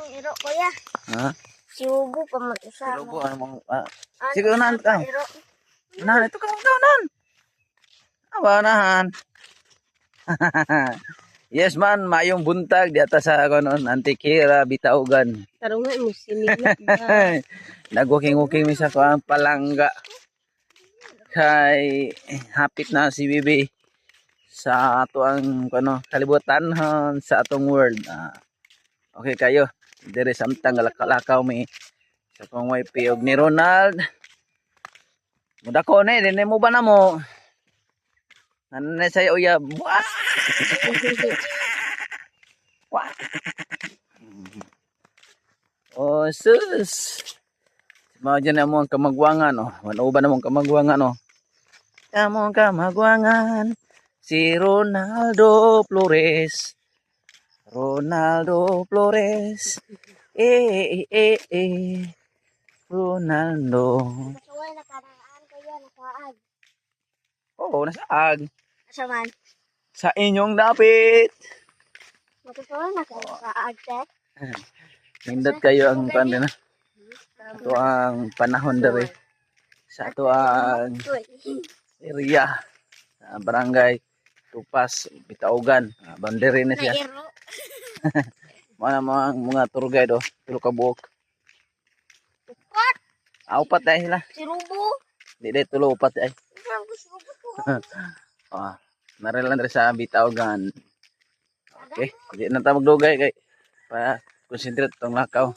ang iro, kuya. Ha? Si Hugo pa mag-isa. Pero po, ano mong... sige, unahan ka. Iro. Unahan, ito ka mong unahan. Aba, unahan. Yes man, mayong buntag di ata sa kanon Antikira Bitaugan. Tarungan mo sinigit. Nagwaking-waking mi sa kuang palangga. Kay hapit na si Bibi sa ato ang kalibutan sa atong world. Okay kayo. Dire samtang galak-lakaw mi sa kong wife og ni Ronald. Mudako na din mo ba na mo? Nanay sayo uya. Wah! Wah! Oh, sus. Mao dyan na mo ang kamagwangan, oh. Ano ba namang kamagwangan, oh. Kamong kamagwangan. Si Ronaldo Flores. Ronaldo Flores. Ronaldo. Kasuway na karaan, kuya. Nakaag. Oo, nasaag. Asa man? Sa inyong dapit. Magkasuway na karaan, tek. Nindot kayo ang na. Ito ang panahon dere. Sa ito ang area. Sa barangay Tupas, Bitaugan. Bandere na siya. Nairo. Mga tour guide, oh. Tulo ka buok. Upat. Upat na sila. Si Rubo. Di tulo upat ay. Ang gusto ko to. Narelan rin sa Bitaugan. Okay, di na tayo magdugay kay pa concentrate tong lakaw.